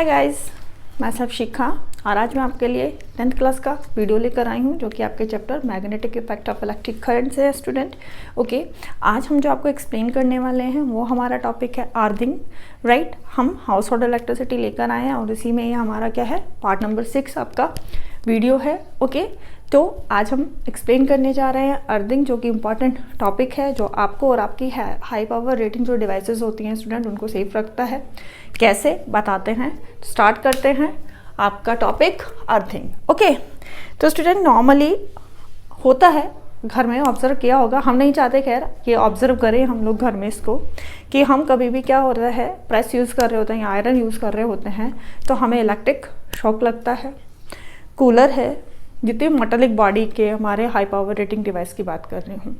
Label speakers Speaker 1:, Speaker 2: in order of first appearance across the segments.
Speaker 1: Hi guys, मैं सब शिखा और आज मैं आपके लिए 10th क्लास का वीडियो लेकर आई हूँ जो कि आपके chapter magnetic effect of electric current से है स्टूडेंट। ओके, आज हम जो आपको एक्सप्लेन करने वाले हैं वो हमारा टॉपिक है अर्थिंग, राइट। हम हाउस होल्ड इलेक्ट्रिसिटी लेकर आए हैं और इसी में ये हमारा क्या है, पार्ट नंबर 6 आपका वीडियो है। ओके, तो आज हम एक्सप्लेन करने जा रहे हैं अर्थिंग, जो कि इम्पॉर्टेंट टॉपिक है जो आपको और आपकी हाई पावर रेटिंग जो डिवाइसेस होती हैं स्टूडेंट उनको सेफ रखता है। कैसे बताते हैं, स्टार्ट करते हैं आपका टॉपिक अर्थिंग। ओके, तो स्टूडेंट नॉर्मली होता है घर में, ऑब्जर्व किया होगा, हम नहीं चाहते खैर कि ऑब्जर्व करें हम लोग घर में इसको, कि हम कभी भी क्या हो रहा है, प्रेस यूज़ कर रहे होते हैं या आयरन यूज़ कर रहे होते हैं तो हमें इलेक्ट्रिक शॉक लगता है। कूलर है, जितनी मेटालिक बॉडी के हमारे हाई पावर रेटिंग डिवाइस की बात कर रही हूँ,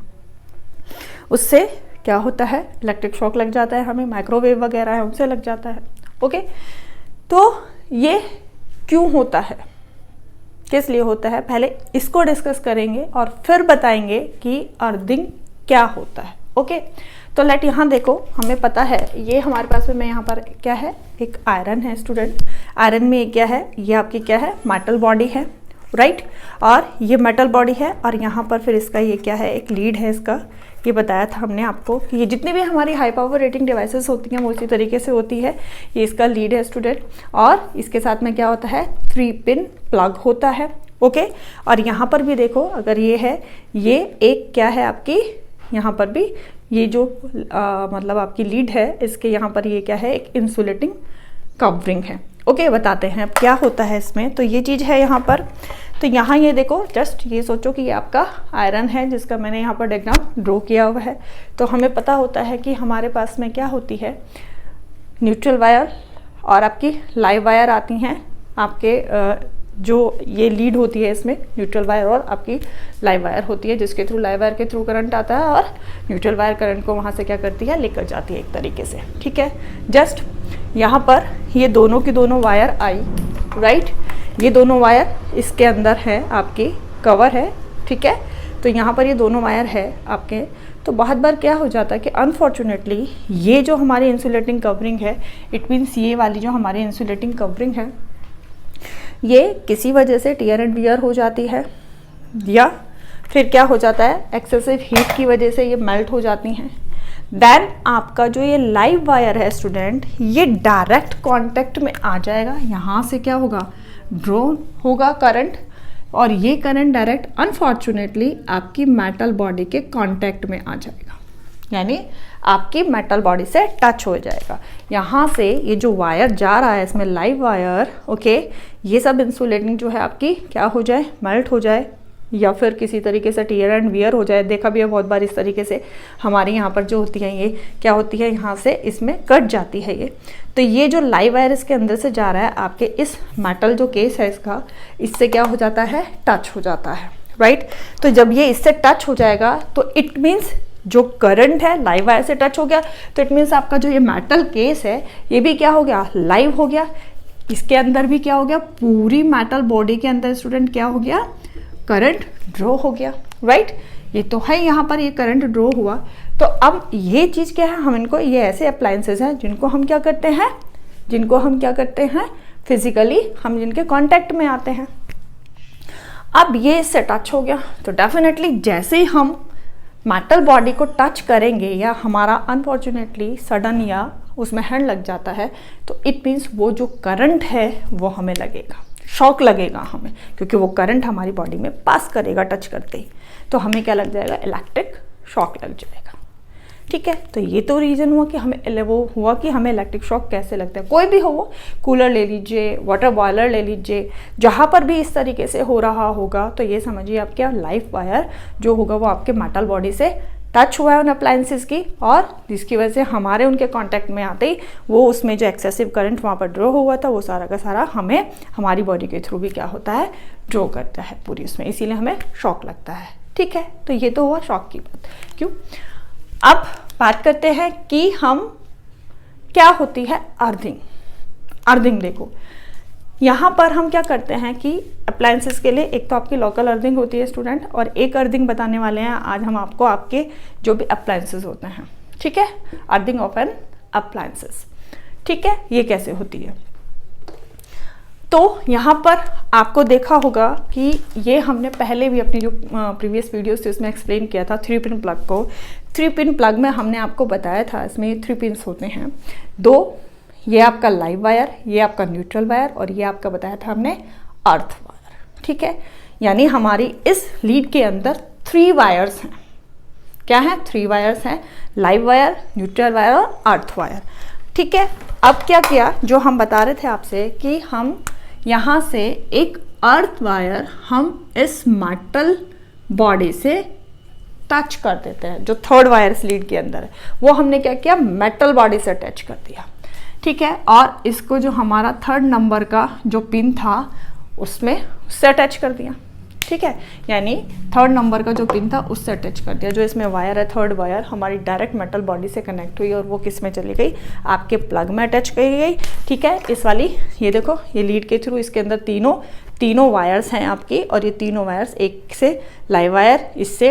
Speaker 1: उससे क्या होता है, इलेक्ट्रिक शॉक लग जाता है हमें। माइक्रोवेव वगैरह है उनसे लग जाता है। ओके, तो ये क्यों होता है, किस लिए होता है, पहले इसको डिस्कस करेंगे और फिर बताएंगे कि अर्थिंग क्या होता है। ओके, तो लेट यहाँ देखो, हमें पता है ये हमारे पास में यहाँ पर क्या है, एक आयरन है स्टूडेंट। आयरन में क्या है, ये आपकी क्या है, मेटल बॉडी है, राइट। और ये मेटल बॉडी है और यहाँ पर फिर इसका ये क्या है, एक लीड है इसका। ये बताया था हमने आपको कि ये जितनी भी हमारी हाई पावर रेटिंग डिवाइसेस होती हैं वो इसी तरीके से होती है। ये इसका लीड है स्टूडेंट और इसके साथ में क्या होता है, 3 पिन प्लग होता है। ओके, और यहाँ पर भी देखो, अगर ये है, ये एक क्या है आपकी, यहाँ पर भी ये जो मतलब आपकी लीड है, इसके यहाँ पर ये क्या है, एक इंसुलेटिंग कवरिंग है। ओके, बताते हैं अब क्या होता है इसमें। तो ये चीज़ है यहाँ पर, तो यहाँ ये देखो, जस्ट ये सोचो कि ये आपका आयरन है जिसका मैंने यहाँ पर डायग्राम ड्रॉ किया हुआ है। तो हमें पता होता है कि हमारे पास में क्या होती है, न्यूट्रल वायर और आपकी लाइव वायर आती हैं। आपके जो ये लीड होती है इसमें न्यूट्रल वायर और आपकी लाइव वायर होती है, जिसके थ्रू लाइव वायर के थ्रू करंट आता है और न्यूट्रल वायर करंट को वहाँ से क्या करती है, लेकर जाती है एक तरीके से। ठीक है, जस्ट यहाँ पर ये दोनों की दोनों वायर आई, राइट। ये दोनों वायर इसके अंदर है, आपकी कवर है, ठीक है। तो यहाँ पर ये दोनों वायर है आपके। तो बहुत बार क्या हो जाता है कि अनफॉर्चुनेटली ये जो हमारी इंसुलेटिंग कवरिंग है, इट मीन्स ये वाली जो हमारी इंसुलेटिंग कवरिंग है, ये किसी वजह से टियर एंड वियर हो जाती है या फिर क्या हो जाता है, एक्सेसिव हीट की वजह से ये मेल्ट हो जाती हैं। देन आपका जो ये लाइव वायर है स्टूडेंट, ये डायरेक्ट कांटेक्ट में आ जाएगा, यहाँ से क्या होगा, ड्रॉ होगा करंट, और ये करंट डायरेक्ट अनफॉर्चुनेटली आपकी मेटल बॉडी के कांटेक्ट में आ जाएगा, यानी आपकी मेटल बॉडी से टच हो जाएगा। यहाँ से ये जो वायर जा रहा है इसमें लाइव वायर, ओके, ये सब इंसुलेटिंग जो है आपकी क्या हो जाए, मेल्ट हो जाए या फिर किसी तरीके से टियर एंड वियर हो जाए। देखा भी है बहुत बार इस तरीके से हमारे यहाँ पर जो होती है, ये क्या होती है, यहाँ से इसमें कट जाती है ये। तो ये जो लाइव वायर इसके अंदर से जा रहा है, आपके इस मेटल जो केस है इसका, इससे क्या हो जाता है, टच हो जाता है, राइट। तो जब ये इससे टच हो जाएगा तो इट मीन्स जो करंट है लाइव वायर से टच हो गया, तो इट मीन्स आपका जो ये मेटल केस है ये भी क्या हो गया, लाइव हो गया। इसके अंदर भी क्या हो गया, पूरी मेटल बॉडी के अंदर स्टूडेंट क्या हो गया, करंट ड्रॉ हो गया, राइट। ये तो है, यहाँ पर ये करंट ड्रॉ हुआ। तो अब ये चीज़ क्या है, हम इनको, ये ऐसे अप्लायंसेस हैं जिनको हम क्या करते हैं, फिजिकली हम जिनके कांटेक्ट में आते हैं। अब ये इससे टच हो गया तो डेफिनेटली जैसे ही हम मेटल बॉडी को टच करेंगे या हमारा अनफॉर्चुनेटली सडन या उसमें हैंड लग जाता है, तो इट मीन्स वो जो करंट है वो हमें लगेगा, शॉक लगेगा हमें, क्योंकि वो करंट हमारी बॉडी में पास करेगा टच करते ही, तो हमें क्या लग जाएगा, इलेक्ट्रिक शॉक लग जाएगा। ठीक है, तो ये तो रीज़न हुआ कि हमें इलेक्ट्रिक शॉक कैसे लगता है। कोई भी हो, वो कूलर ले लीजिए, वाटर बॉयलर ले लीजिए, जहाँ पर भी इस तरीके से हो रहा होगा तो ये समझिए आप क्या, लाइव वायर जो होगा वो आपके मेटल बॉडी से टच हुआ है उन अप्लायंसेस की, और जिसकी वजह से हमारे उनके कांटेक्ट में आते ही वो उसमें जो एक्सेसिव करंट वहाँ पर ड्रॉ हुआ था वो सारा का सारा हमें हमारी बॉडी के थ्रू भी क्या होता है, ड्रॉ करता है पूरी उसमें, इसीलिए हमें शॉक लगता है। ठीक है, तो ये तो हुआ शॉक की बात। क्यों, अब बात करते हैं कि हम क्या होती है अर्थिंग। अर्थिंग देखो, यहाँ पर हम क्या करते हैं कि अप्लायंसेस के लिए एक तो आपकी लोकल अर्थिंग होती है स्टूडेंट, और एक अर्थिंग बताने वाले हैं आज हम आपको, आपके जो भी अप्लायंसेस होते हैं। ठीक है, अर्थिंग ऑफ एन अप्लायंसेस। ठीक है, ये कैसे होती है, तो यहाँ पर आपको देखा होगा कि ये हमने पहले भी अपनी जो प्रीवियस वीडियोस थी उसमें एक्सप्लेन किया था 3 पिन प्लग को। 3 पिन प्लग में हमने आपको बताया था इसमें 3 पिन्स होते हैं, 2, ये आपका लाइव वायर, ये आपका न्यूट्रल वायर और ये आपका बताया था हमने अर्थ वायर। ठीक है, यानी हमारी इस लीड के अंदर 3 वायर्स हैं। क्या है? 3 वायर्स हैं, लाइव वायर, न्यूट्रल वायर और अर्थ वायर। ठीक है, अब क्या किया, जो हम बता रहे थे आपसे कि हम यहाँ से एक अर्थ वायर हम इस मेटल बॉडी से टच कर देते हैं, जो 3rd वायर इस लीड के अंदर है वो हमने क्या किया, मेटल बॉडी से अटैच कर दिया। ठीक है, और इसको जो हमारा 3rd नंबर का जो पिन था उसमें उससे अटैच कर दिया। ठीक है, यानी 3rd नंबर का जो पिन था उससे अटैच कर दिया। जो इसमें वायर है 3rd वायर हमारी डायरेक्ट मेटल बॉडी से कनेक्ट हुई और वो किस में चली गई, आपके प्लग में अटैच करी गई। ठीक है, इस वाली ये देखो, ये लीड के थ्रू इसके अंदर तीनों वायर्स हैं आपकी, और ये तीनों वायर्स, एक से लाइव वायर, इससे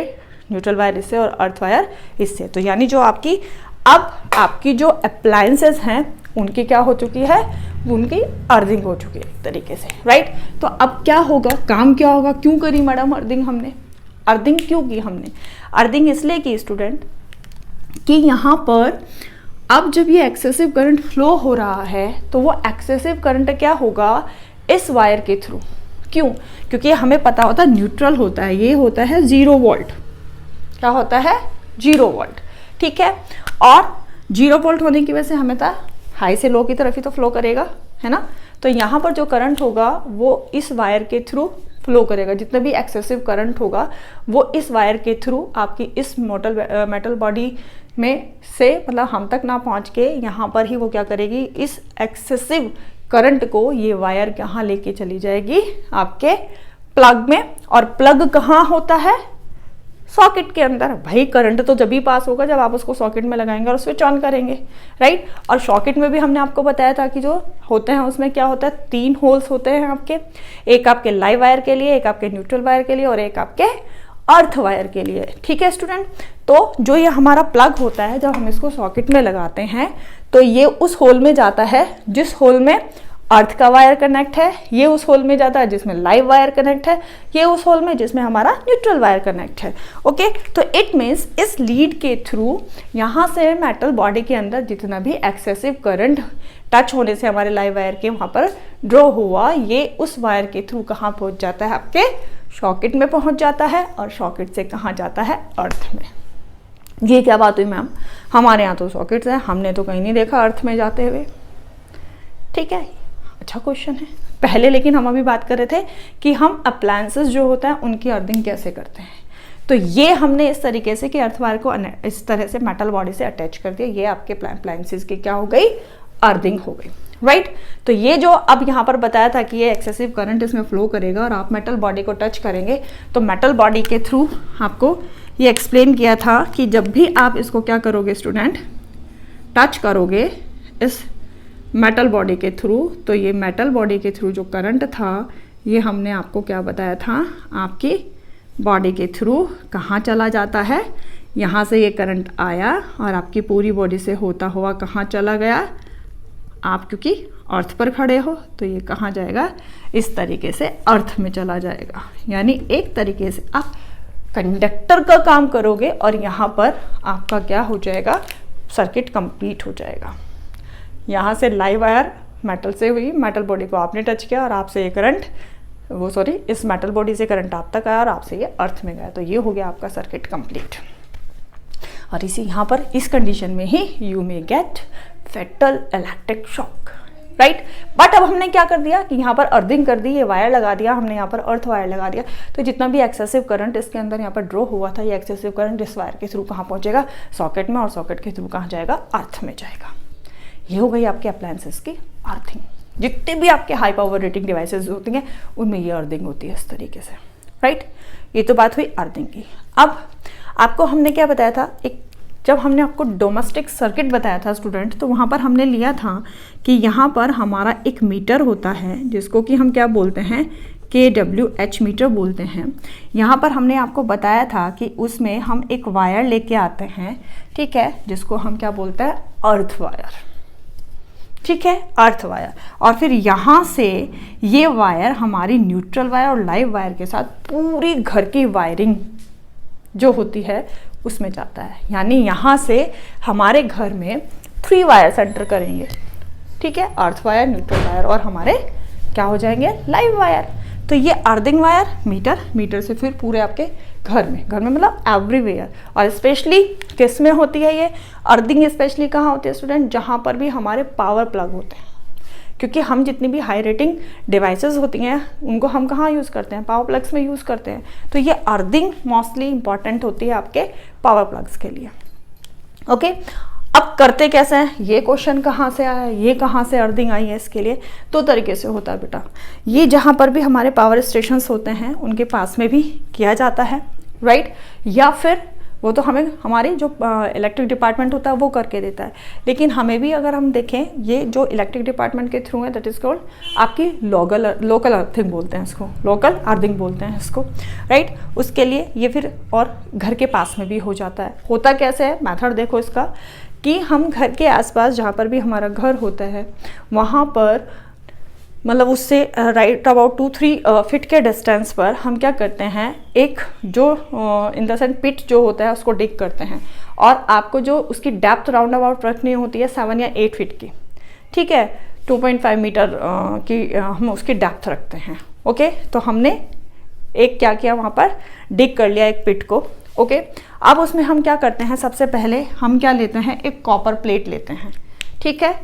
Speaker 1: न्यूट्रल वायर, इससे और अर्थ वायर इससे। तो यानी जो आपकी जो अप्लायंसेस हैं उनकी क्या हो चुकी है, उनकी अर्थिंग हो चुकी है एक तरीके से, राइट। तो अब क्या होगा, काम क्या होगा, क्यों करी मैडम अर्थिंग हमने, अर्थिंग क्यों की हमने? अर्थिंग इसलिए की स्टूडेंट कि यहाँ पर अब जब ये एक्सेसिव करंट फ्लो हो रहा है तो वो एक्सेसिव करंट क्या होगा, इस वायर के थ्रू। क्यों? क्योंकि हमें पता होता है न्यूट्रल होता है, ये होता है 0 वोल्ट। क्या होता है? 0 वोल्ट। ठीक है, और 0 वोल्ट होने की वजह से हमें था हाई से लो की तरफ ही तो फ्लो करेगा, है ना। तो यहाँ पर जो करंट होगा वो इस वायर के थ्रू फ्लो करेगा। जितना भी एक्सेसिव करंट होगा वो इस वायर के थ्रू आपकी इस मेटल बॉडी में से, मतलब हम तक ना पहुँच के यहाँ पर ही वो क्या करेगी, इस एक्सेसिव करंट को ये वायर कहाँ लेके चली जाएगी, आपके प्लग में। और प्लग कहाँ होता है? सॉकेट के अंदर। भाई करंट तो जब भी पास होगा जब आप उसको सॉकेट में लगाएंगे और स्विच ऑन करेंगे, राइट। और सॉकेट में भी हमने आपको बताया था कि जो होते हैं उसमें क्या होता है, 3 होल्स होते हैं आपके, एक आपके लाइव वायर के लिए, एक आपके न्यूट्रल वायर के लिए और एक आपके अर्थ वायर के लिए। ठीक है स्टूडेंट, तो जो ये हमारा प्लग होता है जब हम इसको सॉकेट में लगाते हैं तो ये उस होल में जाता है जिस होल में अर्थ का वायर कनेक्ट है, ये उस होल में जाता है जिसमें लाइव वायर कनेक्ट है, ये उस होल में जिसमें हमारा न्यूट्रल वायर कनेक्ट है। ओके, तो इट मीन्स इस लीड के थ्रू यहाँ से मेटल बॉडी के अंदर जितना भी एक्सेसिव करंट टच होने से हमारे लाइव वायर के वहाँ पर ड्रॉ हुआ, ये उस वायर के थ्रू कहाँ पहुँच जाता है, आपके सॉकेट में पहुँच जाता है, और सॉकेट से कहाँ जाता है, अर्थ में। ये क्या बात हुई मैम, हमारे यहाँ तो सॉकेट्स है, हमने तो कहीं नहीं देखा अर्थ में जाते हुए। ठीक है, अच्छा क्वेश्चन है। पहले लेकिन हम अभी बात कर रहे थे कि हम अप्लायंसेस जो होता है उनकी अर्थिंग कैसे करते हैं। तो ये हमने इस तरीके से कि अर्थ वायर को इस तरह से मेटल बॉडी से अटैच कर दिया, ये आपके अप्लायंसेस की क्या हो गई, अर्थिंग हो गई, राइट। तो ये जो अब यहाँ पर बताया था कि ये एक्सेसिव करंट इसमें फ्लो करेगा और आप मेटल बॉडी को टच करेंगे, तो मेटल बॉडी के थ्रू आपको ये एक्सप्लेन किया था कि जब भी आप इसको क्या करोगे स्टूडेंट, टच करोगे इस मेटल बॉडी के थ्रू, तो ये मेटल बॉडी के थ्रू जो करंट था ये हमने आपको क्या बताया था, आपकी बॉडी के थ्रू कहाँ चला जाता है, यहाँ से ये करंट आया और आपकी पूरी बॉडी से होता हुआ कहाँ चला गया, आप क्योंकि अर्थ पर खड़े हो तो ये कहाँ जाएगा, इस तरीके से अर्थ में चला जाएगा। यानी एक तरीके से आप कंडक्टर का काम करोगे और यहाँ पर आपका क्या हो जाएगा, सर्किट कंप्लीट हो जाएगा। यहाँ से लाइव वायर मेटल से हुई, मेटल बॉडी को आपने टच किया और आपसे ये करंट, इस मेटल बॉडी से करंट आप तक आया और आपसे ये अर्थ में गया, तो ये हो गया आपका सर्किट कंप्लीट। और इसी यहाँ पर इस कंडीशन में ही you may get fatal electric shock, right. But अब हमने क्या कर दिया कि यहाँ पर अर्थिंग कर दी, ये वायर लगा दिया हमने, यहाँ पर अर्थ वायर लगा दिया, तो जितना भी एक्सेसिव करंट इसके अंदर यहाँ पर ड्रॉ हुआ था, ये एक्सेसिव करंट इस वायर के थ्रू कहाँ पहुँचेगा, सॉकेट में, और सॉकेट के थ्रू कहाँ जाएगा, अर्थ में जाएगा। ये हो गई आपके अप्लायंसेस की अर्थिंग। जितने भी आपके हाई पावर रेटिंग डिवाइसेस होती हैं उनमें ये अर्थिंग होती है इस तरीके से, राइट। ये तो बात हुई अर्थिंग की। अब आपको हमने क्या बताया था, एक जब हमने आपको डोमेस्टिक सर्किट बताया था स्टूडेंट, तो वहाँ पर हमने लिया था कि यहाँ पर हमारा एक मीटर होता है जिसको कि हम क्या बोलते हैं, KWH मीटर बोलते हैं। यहाँ पर हमने आपको बताया था कि उसमें हम एक वायर लेके आते हैं, ठीक है, जिसको हम क्या बोलते हैं, अर्थ वायर। ठीक है, अर्थ वायर। और फिर यहाँ से ये वायर हमारी न्यूट्रल वायर और लाइव वायर के साथ पूरी घर की वायरिंग जो होती है उसमें जाता है। यानी यहाँ से हमारे घर में 3 वायर्स एंटर करेंगे, ठीक है, अर्थ वायर, न्यूट्रल वायर और हमारे क्या हो जाएंगे, लाइव वायर। तो ये अर्थिंग वायर, मीटर से फिर पूरे आपके घर में मतलब एवरीवेयर। और स्पेशली किस में होती है ये अर्थिंग, स्पेशली कहाँ होती है स्टूडेंट, जहाँ पर भी हमारे पावर प्लग होते हैं। क्योंकि हम जितनी भी हाई रेटिंग डिवाइसेस होती हैं उनको हम कहाँ यूज़ करते हैं, पावर प्लग्स में यूज़ करते हैं। तो ये अर्थिंग मोस्टली इंपॉर्टेंट होती है आपके पावर प्लग्स के लिए। ओके, अब करते कैसे हैं, ये क्वेश्चन कहाँ से आया, ये कहाँ से अर्थिंग आई है, इसके लिए 2 तरीके से होता है बेटा। ये जहाँ पर भी हमारे पावर स्टेशंस होते हैं उनके पास में भी किया जाता है, राइट, या फिर वो तो हमें हमारी जो इलेक्ट्रिक डिपार्टमेंट होता है वो करके देता है। लेकिन हमें भी अगर हम देखें, ये जो इलेक्ट्रिक डिपार्टमेंट के थ्रू है दैट इज़ कॉल्ड आपकी लोकल अर्थिंग बोलते हैं इसको, लोकल अर्थिंग बोलते हैं इसको, राइट। उसके लिए ये फिर और घर के पास में भी हो जाता है। होता कैसे है, मेथड देखो इसका, कि हम घर के आसपास जहाँ पर भी हमारा घर होता है वहाँ पर मतलब उससे राइट अबाउट 2-3 फीट के डिस्टेंस पर हम क्या करते हैं, एक जो इन द सेंस पिट जो होता है उसको डिग करते हैं। और आपको जो उसकी डेप्थ राउंड अबाउट रखनी होती है 7 या 8 फीट की, ठीक है, 2.5 मीटर की हम उसकी डेप्थ रखते हैं। ओके, तो हमने एक क्या किया, वहाँ पर डिग कर लिया एक पिट को। ओके, अब उसमें हम क्या करते हैं, सबसे पहले हम क्या लेते हैं, एक कॉपर प्लेट लेते हैं, ठीक है,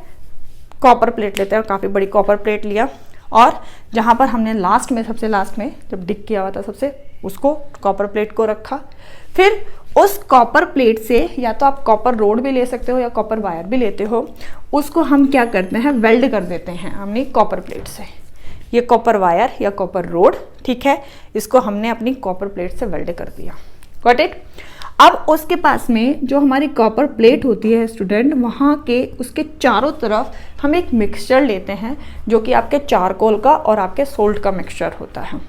Speaker 1: कॉपर प्लेट लेते हैं, काफ़ी बड़ी कॉपर प्लेट लिया। और जहाँ पर हमने लास्ट में, सबसे लास्ट में जब डिग किया हुआ था सबसे, उसको कॉपर प्लेट को रखा। फिर उस कॉपर प्लेट से या तो आप कॉपर रोड भी ले सकते हो या कॉपर वायर भी लेते हो, उसको हम क्या करते हैं, वेल्ड कर देते हैं हमने कॉपर प्लेट से। ये कॉपर वायर या कॉपर रोड, ठीक है, इसको हमने अपनी कॉपर प्लेट से वेल्ड कर दिया। Got it. अब उसके पास में जो हमारी कॉपर प्लेट होती है स्टूडेंट, वहाँ के उसके चारों तरफ हम एक मिक्सचर लेते हैं जो कि आपके चारकोल का और आपके सोल्ट का मिक्सचर होता है।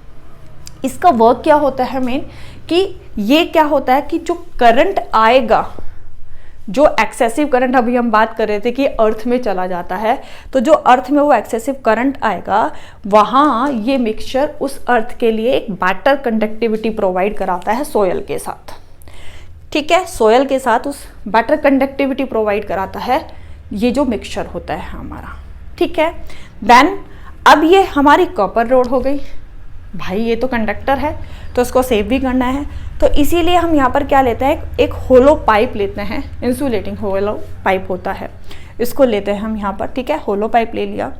Speaker 1: इसका वर्क क्या होता है मेन, कि ये क्या होता है कि जो करंट आएगा, जो एक्सेसिव करंट अभी हम बात कर रहे थे कि अर्थ में चला जाता है, तो जो अर्थ में वो एक्सेसिव करंट आएगा वहाँ ये मिक्सचर उस अर्थ के लिए एक बेटर कंडक्टिविटी प्रोवाइड कराता है सोयल के साथ, ठीक है, सोयल के साथ उस बेटर कंडक्टिविटी प्रोवाइड कराता है ये जो मिक्सचर होता है हमारा, ठीक है। देन अब ये हमारी कॉपर रोड हो गई, भाई ये तो कंडक्टर है तो इसको सेव भी करना है, तो इसीलिए हम यहाँ पर क्या लेते हैं, एक होलो पाइप लेते हैं, इंसुलेटिंग होलो पाइप होता है, इसको लेते हैं हम यहाँ पर, ठीक है, होलो पाइप ले लिया।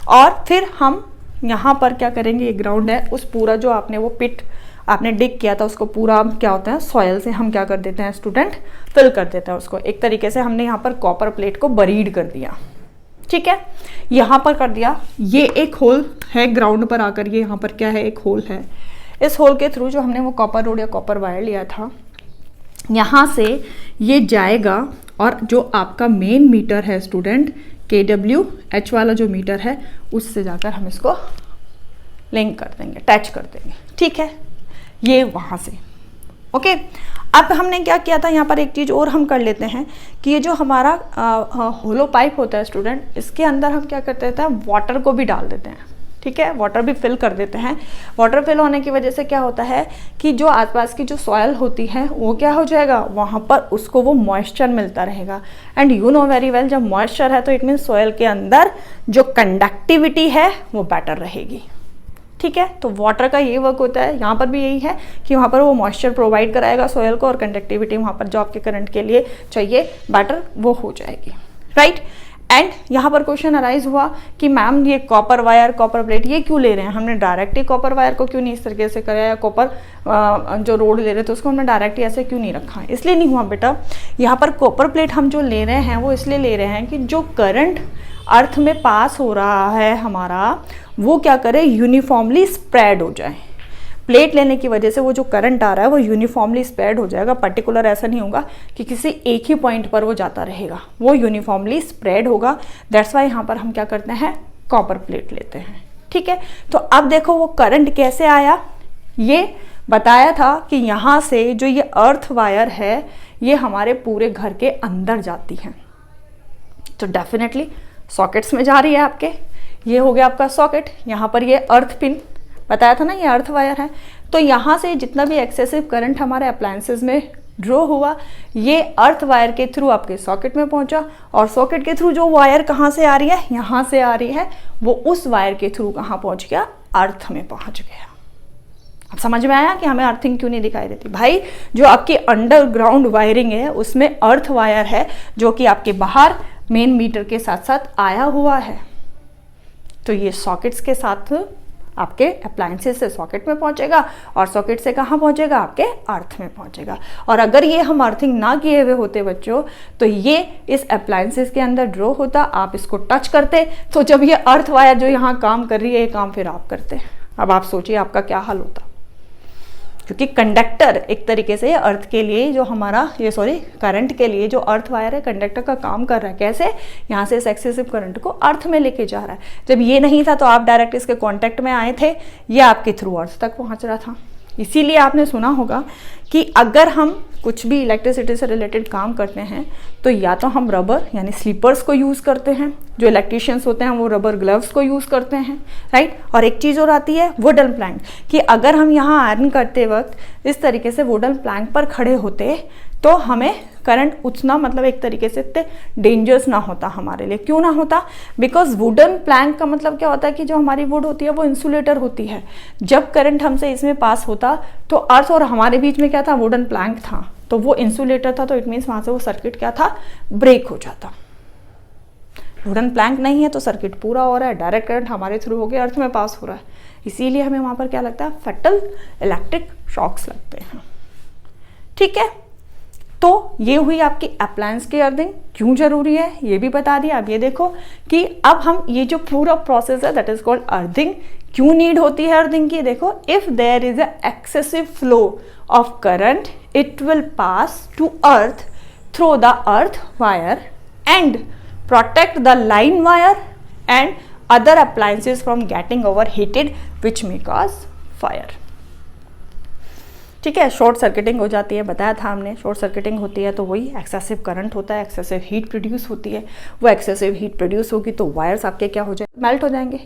Speaker 1: और फिर हम यहाँ पर क्या करेंगे, ये ग्राउंड है, उस पूरा जो आपने वो पिट आपने डिग किया था उसको पूरा क्या होता है, सॉयल से हम क्या कर देते हैं स्टूडेंट, फिल कर देते हैं उसको। एक तरीके से हमने यहाँ पर कॉपर प्लेट को बरीड कर दिया, ठीक है, यहाँ पर कर दिया। ये एक होल है ग्राउंड पर आकर, ये यहाँ पर क्या है, एक होल है। इस होल के थ्रू जो हमने वो कॉपर रोड या कॉपर वायर लिया था, यहाँ से ये जाएगा और जो आपका मेन मीटर है स्टूडेंट, KWH वाला जो मीटर है, उससे जाकर हम इसको लिंक कर देंगे, अटैच कर देंगे, ठीक है, ये वहाँ से। ओके, अब हमने क्या किया था, यहाँ पर एक चीज़ और हम कर लेते हैं कि ये जो हमारा होलो पाइप होता है स्टूडेंट, इसके अंदर हम क्या करते हैं, वाटर को भी डाल देते हैं, ठीक है, वाटर भी फिल कर देते हैं। वाटर फिल होने की वजह से क्या होता है कि जो आसपास की जो सॉयल होती है वो क्या हो जाएगा, वहाँ पर उसको वो मॉइस्चर मिलता रहेगा। And you know very well, जब मॉइस्चर है तो इट मीन सॉयल के अंदर जो कंडक्टिविटी है वो बेटर रहेगी, ठीक है। तो वाटर का ये वर्क होता है, यहाँ पर भी यही है कि वहाँ पर वो मॉइस्चर प्रोवाइड कराएगा सॉयल को, और कंडक्टिविटी वहाँ पर जो आपके करंट के लिए चाहिए बेटर वो हो जाएगी, राइट। एंड यहाँ पर क्वेश्चन अराइज हुआ कि मैम ये कॉपर वायर, कॉपर प्लेट ये क्यों ले रहे हैं, हमने डायरेक्ट ही कॉपर वायर को क्यों नहीं इस तरीके से करा, या कॉपर जो रोड ले रहे थे उसको हमने डायरेक्ट ही ऐसे क्यों नहीं रखा। इसलिए नहीं हुआ बेटा, यहाँ पर कॉपर प्लेट हम जो ले रहे हैं वो इसलिए ले रहे हैं कि जो करंट अर्थ में पास हो रहा है हमारा, वो क्या करे, यूनिफॉर्मली स्प्रेड हो जाए। प्लेट लेने की वजह से वो जो करंट आ रहा है वो यूनिफॉर्मली स्प्रेड हो जाएगा, पर्टिकुलर ऐसा नहीं होगा कि किसी एक ही पॉइंट पर वो जाता रहेगा, वो यूनिफॉर्मली स्प्रेड होगा। दैट्स वाई यहाँ पर हम क्या करते हैं, कॉपर प्लेट लेते हैं, ठीक है। तो अब देखो वो करंट कैसे आया, ये बताया था कि यहाँ से जो ये अर्थ वायर है ये हमारे पूरे घर के अंदर जाती है, तो डेफिनेटली सॉकेट्स में जा रही है आपके। ये हो गया आपका सॉकेट, यहाँ पर ये अर्थ पिन बताया था ना, ये अर्थ वायर है। तो यहाँ से जितना भी एक्सेसिव करंट हमारे अप्लायंसेस में ड्रॉ हुआ, ये अर्थ वायर के थ्रू आपके सॉकेट में पहुंचा, और सॉकेट के थ्रू जो वायर कहाँ से आ रही है, यहाँ से आ रही है, वो उस वायर के थ्रू कहाँ पहुंच गया, अर्थ में पहुंच गया। अब समझ में आया कि हमें अर्थिंग क्यों नहीं दिखाई देती। भाई जो आपकी अंडरग्राउंड वायरिंग है उसमें अर्थ वायर है, जो कि आपके बाहर मेन मीटर के साथ साथ आया हुआ है। तो ये सॉकेट्स के साथ आपके अप्लायंसेस से सॉकेट में पहुंचेगा, और सॉकेट से कहाँ पहुंचेगा, आपके अर्थ में पहुंचेगा। और अगर ये हम अर्थिंग ना किए हुए होते बच्चों, तो ये इस अप्लायंसेस के अंदर ड्रॉ होता, आप इसको टच करते, तो जब ये अर्थ वायर जो यहाँ काम कर रही है, ये काम फिर आप करते। अब आप सोचिए आपका क्या हाल होता, क्योंकि कंडक्टर एक तरीके से अर्थ के लिए जो हमारा करंट के लिए जो अर्थ वायर है, कंडक्टर का काम कर रहा है। कैसे, यहाँ से इस एक्सेसिव करंट को अर्थ में लेके जा रहा है। जब ये नहीं था तो आप डायरेक्ट इसके कांटेक्ट में आए थे, ये आपके थ्रू अर्थ तक पहुँच रहा था। इसीलिए आपने सुना होगा कि अगर हम कुछ भी इलेक्ट्रिसिटी से रिलेटेड काम करते हैं तो या तो हम रबर यानी स्लीपर्स को यूज़ करते हैं, जो इलेक्ट्रिशियंस होते हैं वो रबर ग्लव्स को यूज़ करते हैं, राइट। और एक चीज़ और आती है वुडन प्लैंक, कि अगर हम यहाँ आयरन करते वक्त इस तरीके से वुडन प्लैंक पर खड़े होते तो हमें करंट उतना मतलब एक तरीके से इतने डेंजरस ना होता हमारे लिए। क्यों ना होता, बिकॉज वुडन प्लैंक का मतलब क्या होता है कि जो हमारी वुड होती है वो इंसुलेटर होती है। जब करंट हमसे इसमें पास होता तो अर्थ और हमारे बीच में क्या था, वुडन प्लैंक था, तो वो इंसुलेटर था, तो इट मीन्स वहाँ से वो सर्किट क्या था, ब्रेक हो जाता। वुडन प्लैंक नहीं है तो सर्किट पूरा हो रहा है, डायरेक्ट करंट हमारे थ्रू होकर अर्थ में पास हो रहा है। इसीलिए हमें वहाँ पर क्या लगता है, फैटल इलेक्ट्रिक शॉक्स लगते हैं। ठीक है, तो ये हुई आपकी अप्लायंस की अर्थिंग क्यों जरूरी है, ये भी बता दिया। अब ये देखो कि अब हम ये जो पूरा प्रोसेस है दैट इज कॉल्ड अर्थिंग, क्यों नीड होती है अर्थिंग की। देखो, if there is a excessive flow of current it will pass to earth through the earth wire and protect the line wire and other appliances from getting overheated which may cause fire. ठीक है, short circuiting हो जाती है, बताया था हमने। Short circuiting होती है तो वही एक्सेसिव करंट होता है, एक्सेसिव हीट प्रोड्यूस होती है। वो एक्सेसिव हीट प्रोड्यूस होगी तो वायर्स आपके क्या हो जाए, मेल्ट हो जाएंगे।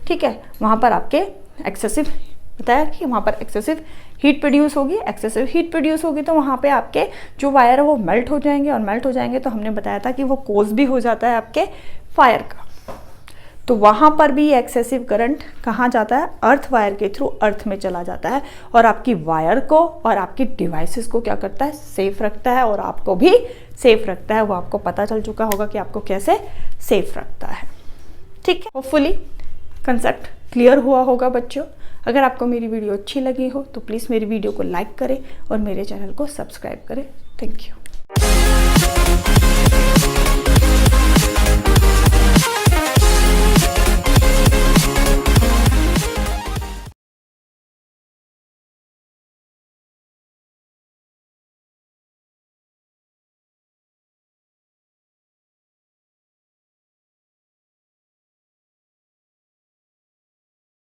Speaker 1: ठीक है, वहाँ पर आपके एक्सेसिव बताया कि वहाँ पर एक्सेसिव हीट प्रोड्यूस होगी। एक्सेसिव हीट प्रोड्यूस होगी तो वहाँ पे आपके जो वायर है वो मेल्ट हो जाएंगे, और मेल्ट हो जाएंगे तो हमने बताया था कि वो कोज भी हो जाता है आपके फायर का। तो वहाँ पर भी एक्सेसिव करंट कहाँ जाता है, अर्थ वायर के थ्रू अर्थ में चला जाता है, और आपकी वायर को और आपकी डिवाइसेस को क्या करता है, सेफ रखता है, और आपको भी सेफ रखता है। वो आपको पता चल चुका होगा कि आपको कैसे सेफ रखता है। ठीक है, होपफुली कंसेप्ट क्लियर हुआ होगा बच्चों। अगर आपको मेरी वीडियो अच्छी लगी हो तो प्लीज़ मेरी वीडियो को लाइक करें और मेरे चैनल को सब्सक्राइब करें। Thank you.